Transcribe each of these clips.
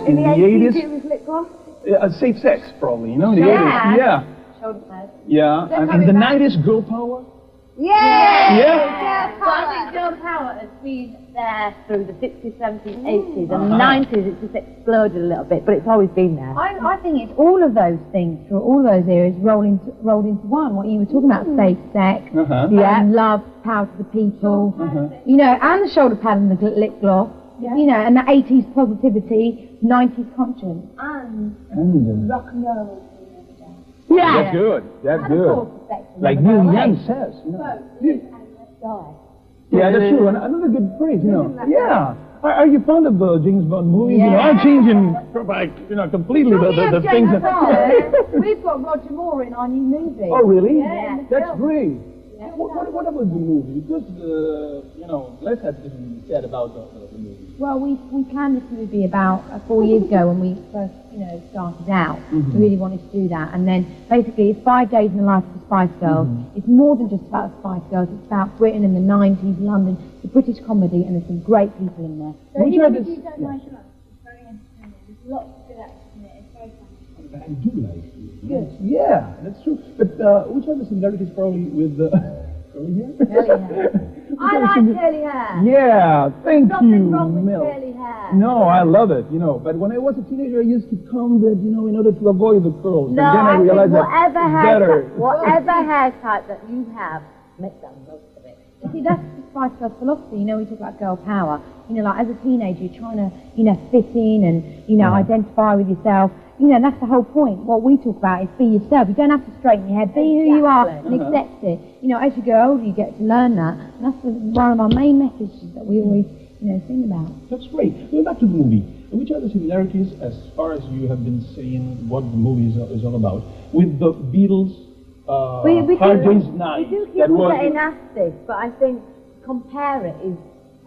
in the 80s. it was lip gloss. Safe sex, probably, you know, in the Yeah. 80s. Yeah. Shoulder pads. Yeah. And in the 90s, girl power. Yeah! Yeah. But I think girl power has been there through the 60s, 70s, 80s, and the 90s it's just exploded a little bit, but it's always been there. I think it's all of those things through all those eras rolled into one. What you were talking about, safe sex, love, power to the people, you know, and the shoulder pad and the lip gloss, you know, and the 80s positivity, 90s conscience. And Rock and roll. Yeah. that's good. That's And of good. course, the sex Like never Neil go Young away. says. You know. Live and let die. Yeah, that's true. Another good phrase, you know. Yeah. Are you fond of James Bond movies? You know, I'm changing, like, you know, completely the things. We've got Roger Moore in our new movie. Oh, really? Yeah. That's great. What about the movie? Because, you know, let's have something said about the movie. Well, we planned this movie about 4 years ago when we first, you know, started out. We really wanted to do that, and then basically it's 5 days in the life of the Spice Girls. It's more than just about the Spice Girls. It's about Britain in the 90s, London, the British comedy, and there's some great people in there. So Which even are if the- you don't like us, it's very entertaining. There's lots of good action in it. It's very fun. I do like it. Good. Yeah, that's true. But which are the similarities probably with curly hair? I like curly hair. Yeah, thank Nothing you, wrong with Mel. curly hair. No, I love it, you know. But when I was a teenager, I used to comb that, you know, in order to avoid the curls. No, and then I I think realized whatever that it's better. hair type that you have, make that most of it. You see, that's the Spice Girls philosophy. You know, we talk about girl power. You know, like as a teenager, you're trying to, you know, fit in and, you know, identify with yourself. You know, that's the whole point. What we talk about is be yourself. You don't have to straighten your hair. Be who you are and accept it. You know, as you grow older, you get to learn that. And that's one of our main messages that we always, you know, sing about. That's great. Going back to the movie, which are the similarities, as far as you have been saying what the movie is all about, with the Beatles' Hard Day's Night? We do keep getting asked this, but I think compare it is,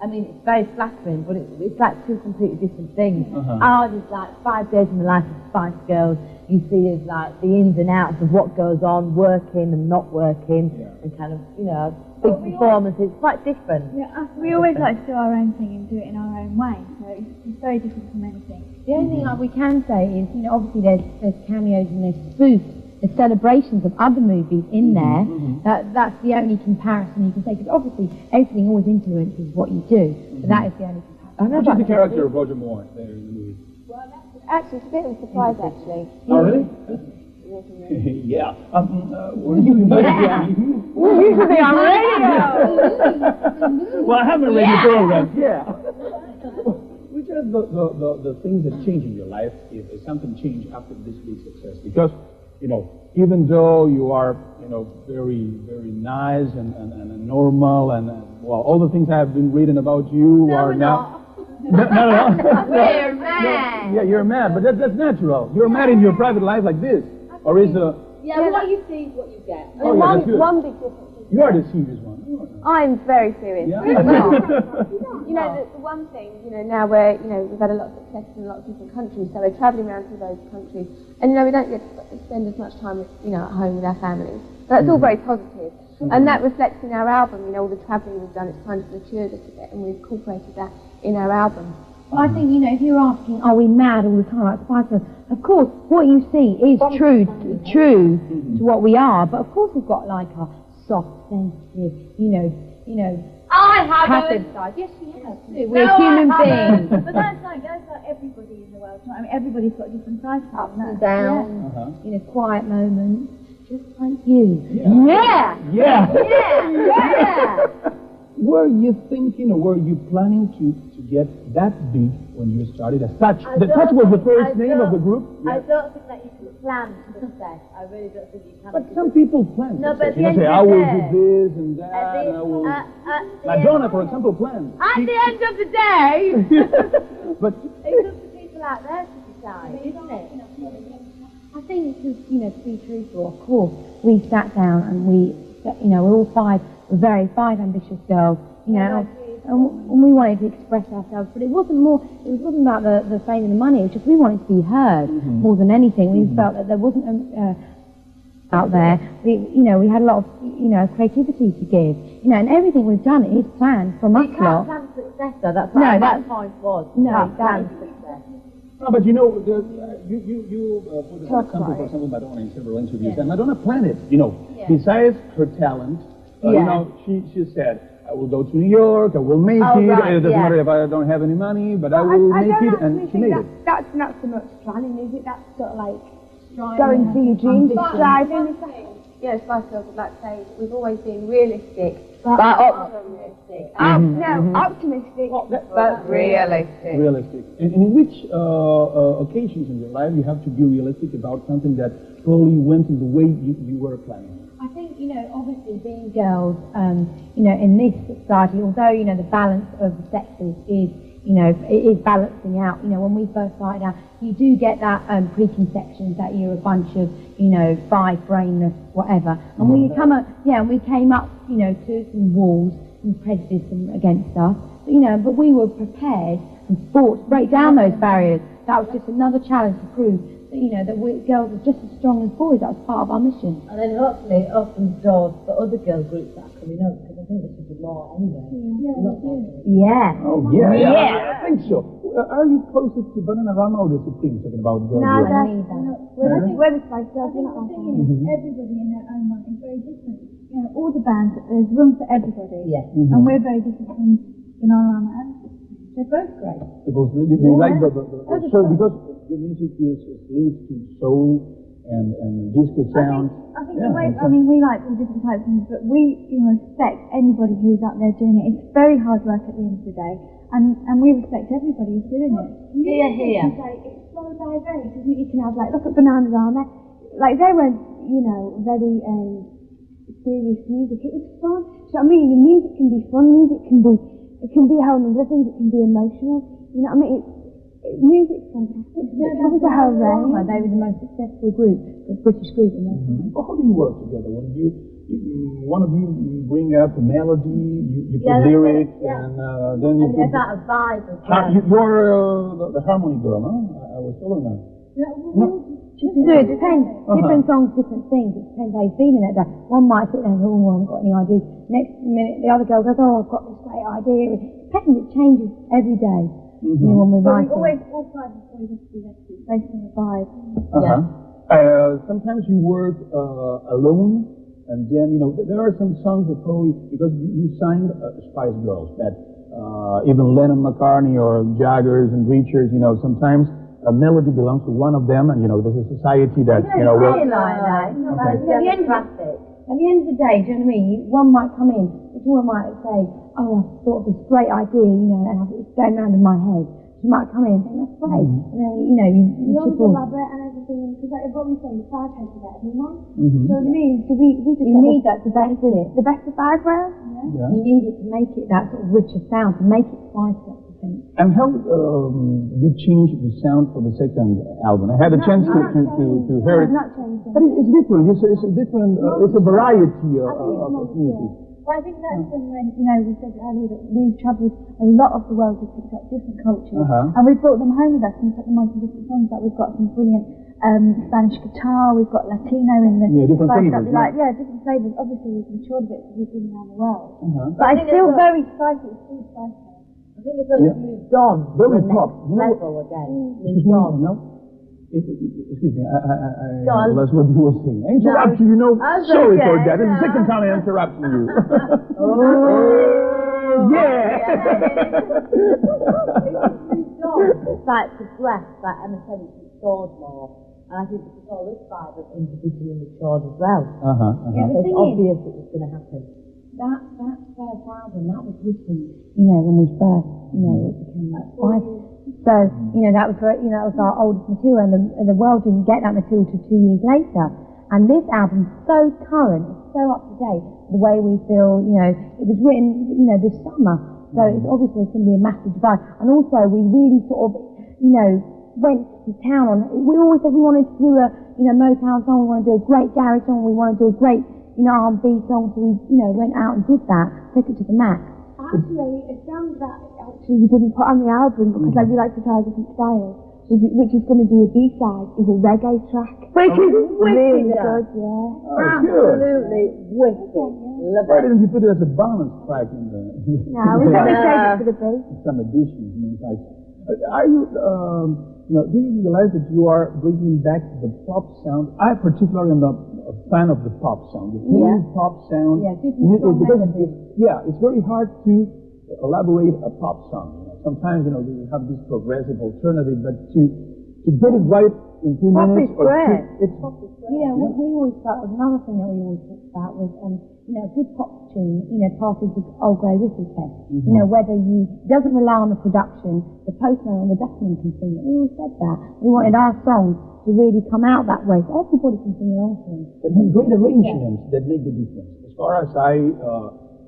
I mean, it's very flattering, but it's like two completely different things. Ours is like 5 days in the life of the Spice Girls. You see is like the ins and outs of what goes on, working and not working, and kind of, you know, big performances. It's quite different. Yeah, we always like to do our own thing and do it in our own way, so it's very different from anything. The only thing like, we can say is, you know, obviously there's cameos and there's spoofs, there's celebrations of other movies in there. That's the only comparison you can say, because obviously everything always influences what you do. But that is the only comparison. Which is the character of Roger Moore there in the movie? Actually, it's a bit of a surprise, actually. Oh, really? Yeah. Were you invited? You should be on radio! Well, I haven't read the program. Yeah. Which are the things that change in your life if something changed after this big success? Because, you know, even though you are, you know, very, very nice and normal and, well, all the things I have been reading about you are now... No, We're mad. Yeah, you're mad, but that's natural. You're mad in your private life like this. Or is the... Yeah, what you see is what you get. Oh, yeah, that's good. One big difference. You are the serious one. I'm very serious. Yeah. You know, the one thing, you know, now we're, you know, we've had a lot of success in a lot of different countries, so we're travelling around to those countries, and, you know, we don't get to spend as much time, you know, at home with our families. So that's all very positive. And that reflects in our album, you know, all the travelling we've done, it's kind of matured us a bit, and we've incorporated that in our album. Well, I think, you know, if you're asking, are we mad all the time like Spice Girls? Of course, what you see is true to what we are, but of course we've got like a soft, sensitive, you know, passive side. Yes, we have. We're human beings. But that's like everybody in the world. I mean, everybody's got different sides to Up them. and down, you know, quiet moments, just like you. Yeah. Were you thinking or were you planning to get that big when you started as Touch? The Touch was the first name of the group? I don't think that you can plan success. I really don't think you can. But some people plan No, success. but You know, at the say, end I of the will day- do this and that, and I will... Madonna, for example, planned. At the end of the day, But it's up to people out there to decide, isn't it? I think, you know, to be truthful, of course, we sat down and we, you know, we're all five ambitious girls, you know, and we wanted to express ourselves, but it wasn't about the fame and the money, it was just we wanted to be heard more than anything. We felt that there wasn't out there, you know, we had a lot of, you know, creativity to give, you know, and everything we've done is planned from us You lot. can't plan success though, that's what my point was. No, You can't that plan is- success. No, but you know, you put an example, for example, Madonna in several interviews, and Madonna planned it. You know, besides her talent, you know, she said, "I will go to New York. I will make it. Right, It doesn't matter if I don't have any money, but I will make it." And she made it. That's not so much planning, is it? That's sort of like going for your dreams, striving. Yeah, Spice Girls would like to say we've always been realistic, but optimistic. Optimistic, but realistic. Realistic. And in which occasions in your life you have to be realistic about something that probably went in the way you were planning? I think, you know, obviously being girls, you know, in this society, although, you know, the balance of the sexes is, you know, it is balancing out. You know, when we first started out, you do get that preconceptions that you're a bunch of, you know, brainless, whatever. And we came up, you know, to some walls, some prejudice against us. But, you know, but we were prepared and fought to break down those barriers. That was just another challenge to prove that, you know, that girls are just as strong as boys. That was part of our mission. And then hopefully it opens doors for other girl groups that are coming up, because I think there should be more anyway. Yeah. Oh, yeah. I think so. Are you closest to Bananarama or the Supremes, talking about girl groups? We're the Spice Girls. We're not like everybody in their own right is very different. You know, all the bands, there's room for everybody. Yeah. And we're very different from Bananarama and they're both great. Because do you like the soul? Because your music is linked to soul and disco sound. I think the way, I mean, we like all different types of music, but we respect anybody who's out there doing it. It's very hard work at the end of the day, and we respect everybody who's doing it. Here. It's so diverse, isn't it? You can have, like, look at Bananarama. Like, they weren't, you know, very serious music. It was fun. So, I mean, the music can be fun, music can be a whole number of things, it can be emotional. You know what I mean? Music's fantastic. It covers a whole range. They were the most successful group, the British group in their time. Well, how do you work together? When one of you bring up a melody, you put lyrics, and then you put... That a vibe as You're well. the harmony girl, huh? I was telling her. It depends. Different songs, different things. It depends how you're feeling that day. One might sit there and go, oh, I haven't got any ideas. Next minute, the other girl goes, oh, I've got this great idea. It depends. It changes every day. You know, when we're writing. All five of us always have to be based on the vibe. Sometimes you work alone, and then, you know, there are some songs that probably, because you signed Spice Girls, that even Lennon McCartney or Jaggers and Reachers, you know, sometimes a melody belongs to one of them, and, you know, there's a society that, you know, will... At the end of the day, do you know what I mean? One might come in, someone might say, oh, I've thought of this great idea, you know, and it's going round in my head. She might come in and think, that's great. And then, you know, you always chip on. elaborate and everything, because like what we say, the five heads of everyone. Do you know what I mean? So we just You need that to base it. the best of five rails. Yeah. You need it to make it that sort of richer sound, to make it spicy, I think. And how you changed the sound for the second album? I had a chance to hear it. Not changing. But it's different. It's a different. It's a variety of music. Well, I think that's when, you know, we said earlier that we've travelled a lot of the world to pick up different cultures, and we've brought them home with us and put them on some different songs. Like we've got some brilliant Spanish guitar, we've got Latino in the different flavors. Different flavours. Obviously, we've matured a bit because we've been around the world. But I feel very spicy. It's still spicy. I think it's only moved on to Very the pop. next level again. Excuse me, no? Excuse me, I lost what you were saying. I interrupted you, you know. Sorry for that. It's the second time I interrupted you. Yeah! It's like progressed, like Emma said, it's matured more. And I think it's all this vibe of individually matured as well. Yeah, the It's thing obvious it was going to happen. That first album, that was written, you know, when we first, you know, it became like Spice. So, you know, that was our oldest material, and the world didn't get that material till 2 years later. And this album's so current, it's so up to date, the way we feel, you know, it was written, you know, this summer. So it's obviously going to be a massive divide. And also, we really sort of, you know, went to town on, we always said we wanted to do a, you know, Motown song, we want to do a great garage song, we want to do a great, you know, R&B song, so we, you know, went out and did that, took it to the max. Actually, a song that we didn't put on the album because like, we like to try different styles, which is going to be a B-side, is a reggae track. Which is really good, yeah. Absolutely wicked. Love Why it. didn't you put it as a bonus track in the... No, we probably saved it for the B. Some additions, you know, like... Are you do you realize that you are bringing back the pop sound? I particularly am a fan of the pop sound, the clean pop sound. Yeah, It's very hard to elaborate a pop song. Sometimes, you have this progressive alternative, but to get it right in 2 minutes or it's what we always felt was another thing that we always talked about was, a good pop tune, passes the old grey whistle test. Whether it doesn't rely on the production, the postman or the dustman can sing it. We always said that. We wanted our songs to really come out that way, so everybody can sing along to them. But have great arrangements that make the difference. As far as I,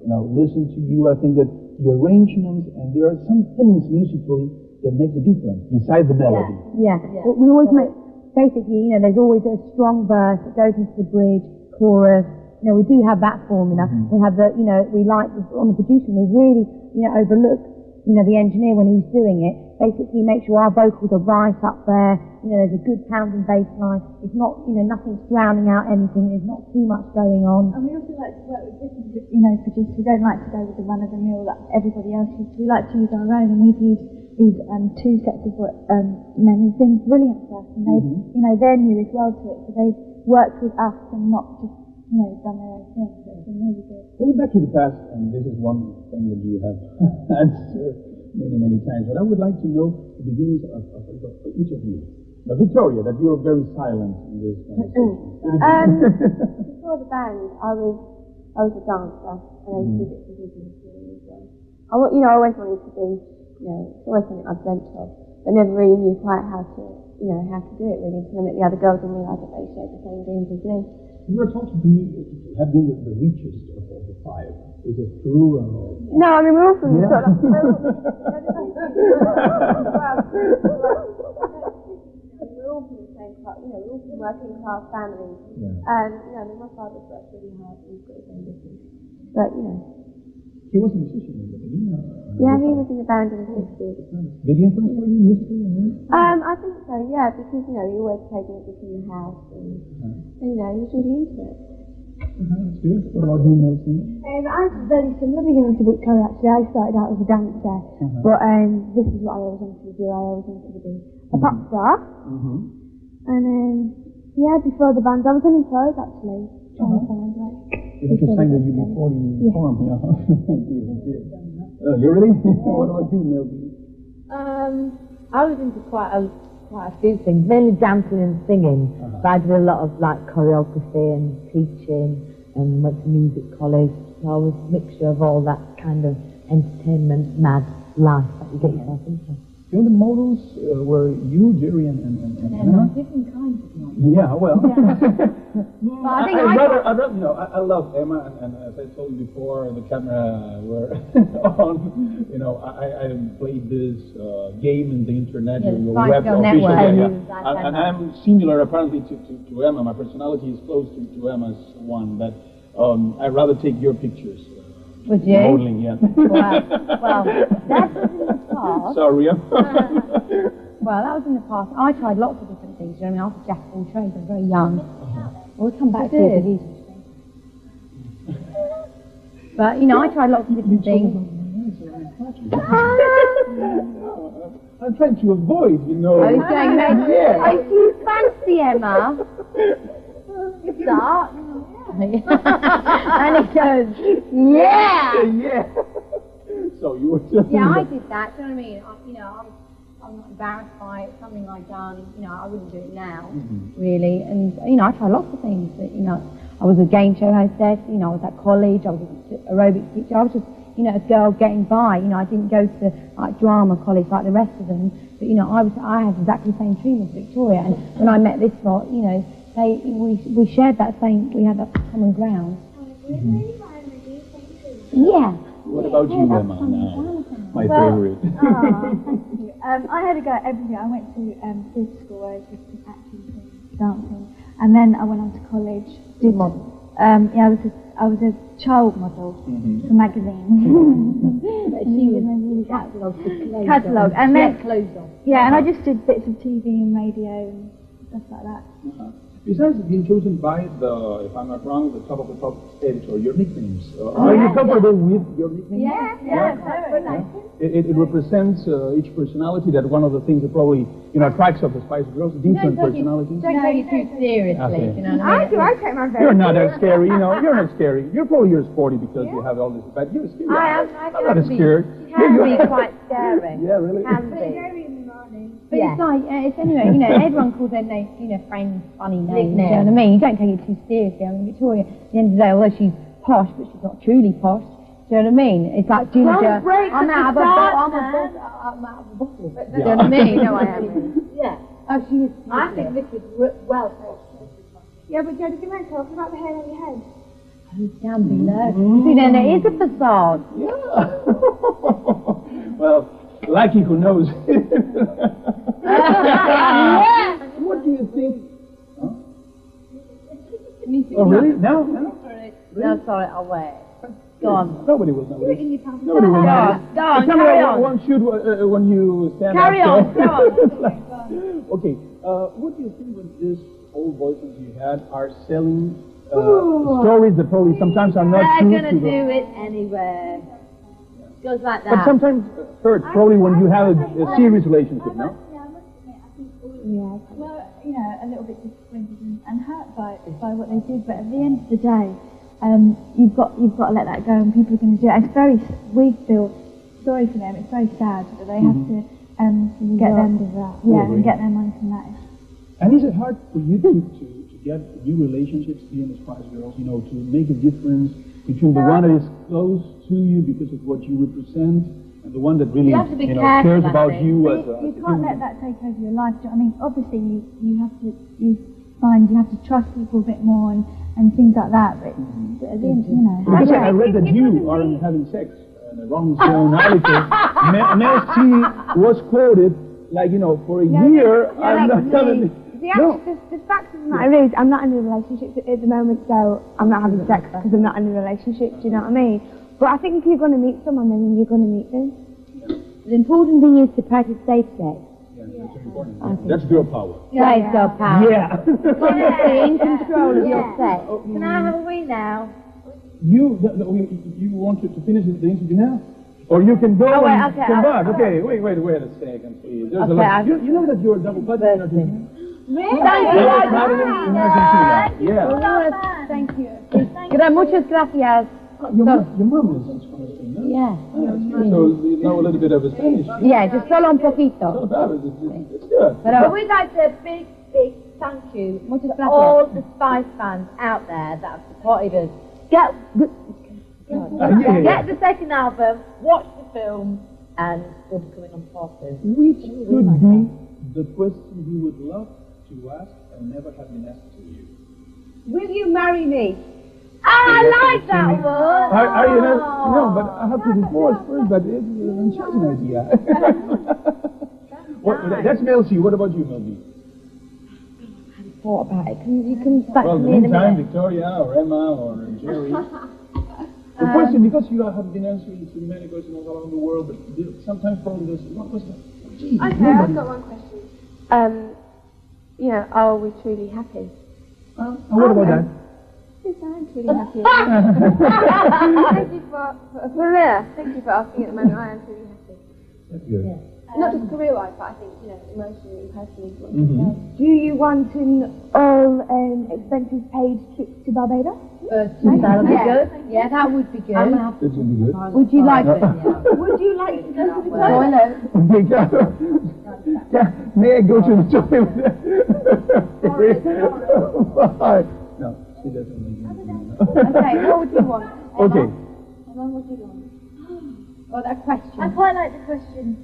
listen to you, I think that the arrangements, and there are some things musically that make the difference besides the melody. Yeah. We always make, basically, there's always a strong verse that goes into the bridge, chorus. We do have that formula. We have the, we like on the production, we really, overlook, the engineer when he's doing it. Basically, make sure our vocals are right up there. There's a good pounding bass line. It's not, nothing's drowning out anything. There's not too much going on. And we also like to work with different, producers. We don't like to go with the run-of-the-mill that everybody else uses. We like to use our own, and we've used these 2 sets of men who've been brilliant for us, and they're new as well to it, so they've worked with us and not just, done their own thing. So it's been really good. Going back to the past, and this is one thing that you have answered many times, but I would like to know the beginnings of each of you. Now, Victoria, that you are very silent in this conversation. Before the band, I was a dancer, and I used to do bits and pieces of singing as well. I always wanted to be, it's always something I've dreamt of, but never really knew quite how to do it really, until I met the other girls and realised that they shared the same dreams as me. You are taught to have been the richest of the 5. Is it true? No, I mean, we're all from Yeah. sort of, we're all from the same class, we're all from working class families. Yeah. And, my father's worked really hard and he's got his own business. But, He was a musician in the beginning. yeah, he was in the band in the 60s. Big influence for you musically? I think so, yeah, because, he always played music in the house and, he was really into it. That's good. What about you, Nelson? I'm very similar beginning to Victoria actually. I started out as a dancer, but this is what I always wanted to do. I always wanted to be a pop star. And before the band, I was in chorus actually. Trying to find You just sang that you before you formed, you really? What about you, Nelson? I was into quite a few things, mainly dancing and singing. But I did a lot of choreography and teaching, and went to music college. So I was a mixture of all that kind of entertainment, mad life that you get yourself into. The other models were you, Jerry, and Emma? Different kinds of models. Yeah, well. But I think I love Emma, and as I told you before, the camera were on. I played this game in the internet, web network. And I'm similar apparently to Emma. My personality is close to Emma's one, but I'd rather take your pictures. Would you? Modeling, yeah. Well, that was in the past. Sorry. Well, that was in the past. I tried lots of different things. I was a jack of all trades. I was very young. We'll come back to it. But, I tried lots of different things. I'm trying to avoid, I was going, Yeah. do you fancy Emma? Start. And he goes, yeah! Yeah. So you were just... Yeah, I did that. Do you know what I mean? I'm not embarrassed by it. It's something I've done. I wouldn't do it now, really. And I tried lots of things. I was a game show hostess. I was at college. I was an aerobics teacher. I was just, a girl getting by. I didn't go to drama college like the rest of them. But I had exactly the same dream as Victoria. And when I met this lot, we shared that same. We had that common ground. Yeah. What about you, Emma, now? My favorite. Thank you. I had a go at everything. I went to theatre school where I did acting and dancing, and then I went on to college. Did model? I was a child model for magazine. She was catalogue, and then clothes on. yeah, and I just did bits of TV and radio and stuff like that. Besides being chosen by the, if I'm not wrong, the top of the top editor, your nicknames. Are you comfortable with your nicknames? It represents each personality. That one of the things that probably attracts of the Spice Girls, different personalities. Don't take it too seriously. Okay. You know what I mean? I take mine very You're not that scary, You're not scary. You're probably sporty because you have all this, but you're scary. I'm not scared. Can be quite scary. Yeah, really. Can be. Scary in the morning. But it's like, it's anyway, everyone calls their names, friends, funny names, Nickname. you know what I mean? You don't take it too seriously. I mean, Victoria, at the end of the day, although she's posh, but she's not truly posh, do you know what I mean? It's like Ginger, I'm out of a bottle. Do you know what I mean? No, I am. Yeah. Oh, she is. I think this is well thought. Yeah, but Joe, did you mind talking about the hair on your head? Down below. See, then it is a facade. Yeah. Well, lucky who knows. What do you think? Huh? Oh, really? No? No, sorry, I'll wait. Go on. Nobody will notice. Nobody will Go notice. on, go on, Tell me carry what on. one should when you stand Carry up. on, go on. Okay. What do you think when these old boyfriends you had are selling stories that probably sometimes are not They're true gonna to do it anyway. Goes like But that. sometimes hurt, probably when you have a serious relationship, no? Yeah, well, a little bit disappointed and hurt by what they did, but at the end of the day, you've got to let that go, and people are going to do it. We feel sorry for them. It's very sad that they have to get them, and get their money from that. And is it hard for you to get new relationships being as Spice Girls, to make a difference between the one that is close to you because of what you represent and the one that really have to be careful, cares I about think. you as You a can't let that take over your life. Do you know what I mean? Obviously, you have to trust people a bit more and things like that. But at the end, Because I read that you aren't having sex in a wrong nationality. Mel C was quoted for a year. I'm not having. The fact of the matter is, I'm not in a relationship at the moment, so I'm not having sex because I'm not in a relationship, do you know what I mean? But I think if you're going to meet someone, then you're going to meet them. The important thing is to practice safe sex. Yeah, that's very important. That's girl power. Safe girl power. Yeah. Be in control of your sex. Can I have a wee now? You wanted to finish the interview now? Or you can go and come back. Okay, wait a second, please. There's a lot. You know that you're a double button in Argentina? Really? In Argentina. Yeah. thank you. Muchas gracias. Your mom is from Argentina. Yeah. So you know a little bit of Spanish. Yeah, just solo un poquito. It's good. But we'd like to big thank you Muchas to gracias. all the Spice fans out there that have supported us. Get the second album, watch the film, and we'll be coming on Forces. Which could be the question you would love to ask and never have been asked to you? Will you marry me? I like that one! Are you not? No, but I have to divorce first, but it's an enchanting idea. That's Mel C. What about you, Mel B? Thought about it. You come back Well, to in me in the a meantime, minute. Victoria or Emma or Jerry. The question, because you have been answering to many questions all around the world, but sometimes probably there's one question. Gee, Okay, I've got one question. Are we truly happy? and what about that? Yes, I'm truly happy. Thank you for real. Thank you for asking at the moment. I am truly happy. That's good. Not just career-wise, but I think, emotionally and personally. Mm-hmm. Do you want an all-expenses paid trip to Barbados? That would be good. Yeah, that would be good. That's going to be good. Would you like it? Would you like to go to the Toilet. May I go to the toilet? No, she doesn't. Okay, what would you want? Okay. What would you want? Well, that question. I quite like the question.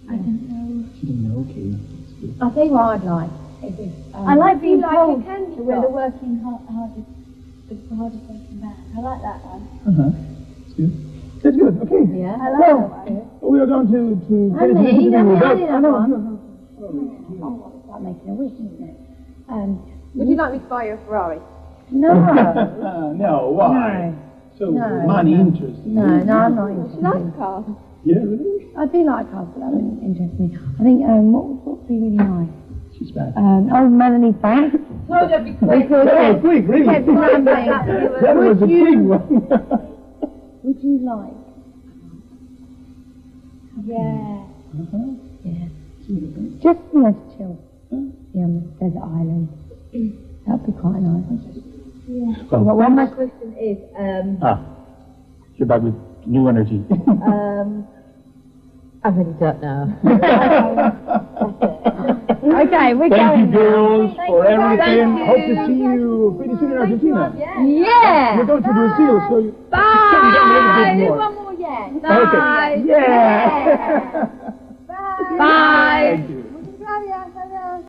I don't know. She didn't know, okay. That's good. I think what I'd like is I like being like told a candy that we're the shop. working hardest, the hardest working man. I like that one. That's good. That's good, okay. Yeah. I like that one. We are going to finish Honey, this interview don't with be that. honey, that one. No. it's like making a wish, isn't it? Would you like me to buy you a Ferrari? No. No, why? So No. money interests. No, I'm not She interested. likes cars. Yeah, really? I do like cars, but that wouldn't interest me. I think what would be really nice? She's back. Oh, Melanie's back. Told you I'd be quick. That was quick, really. Kept rambling. That was a quick one. Would you like? Yeah. Just, to chill. Yeah, on the desert island. That'd be quite nice. Well, Well, my question is, you're back with new energy. I really don't know. Okay, we're Thank you, going girls, for everything. you. Hope to see you pretty soon in Argentina. Yeah. You're going to Brazil, so you Bye. can get a little bit more. More, yeah. Okay. Yeah. Bye. Thank you.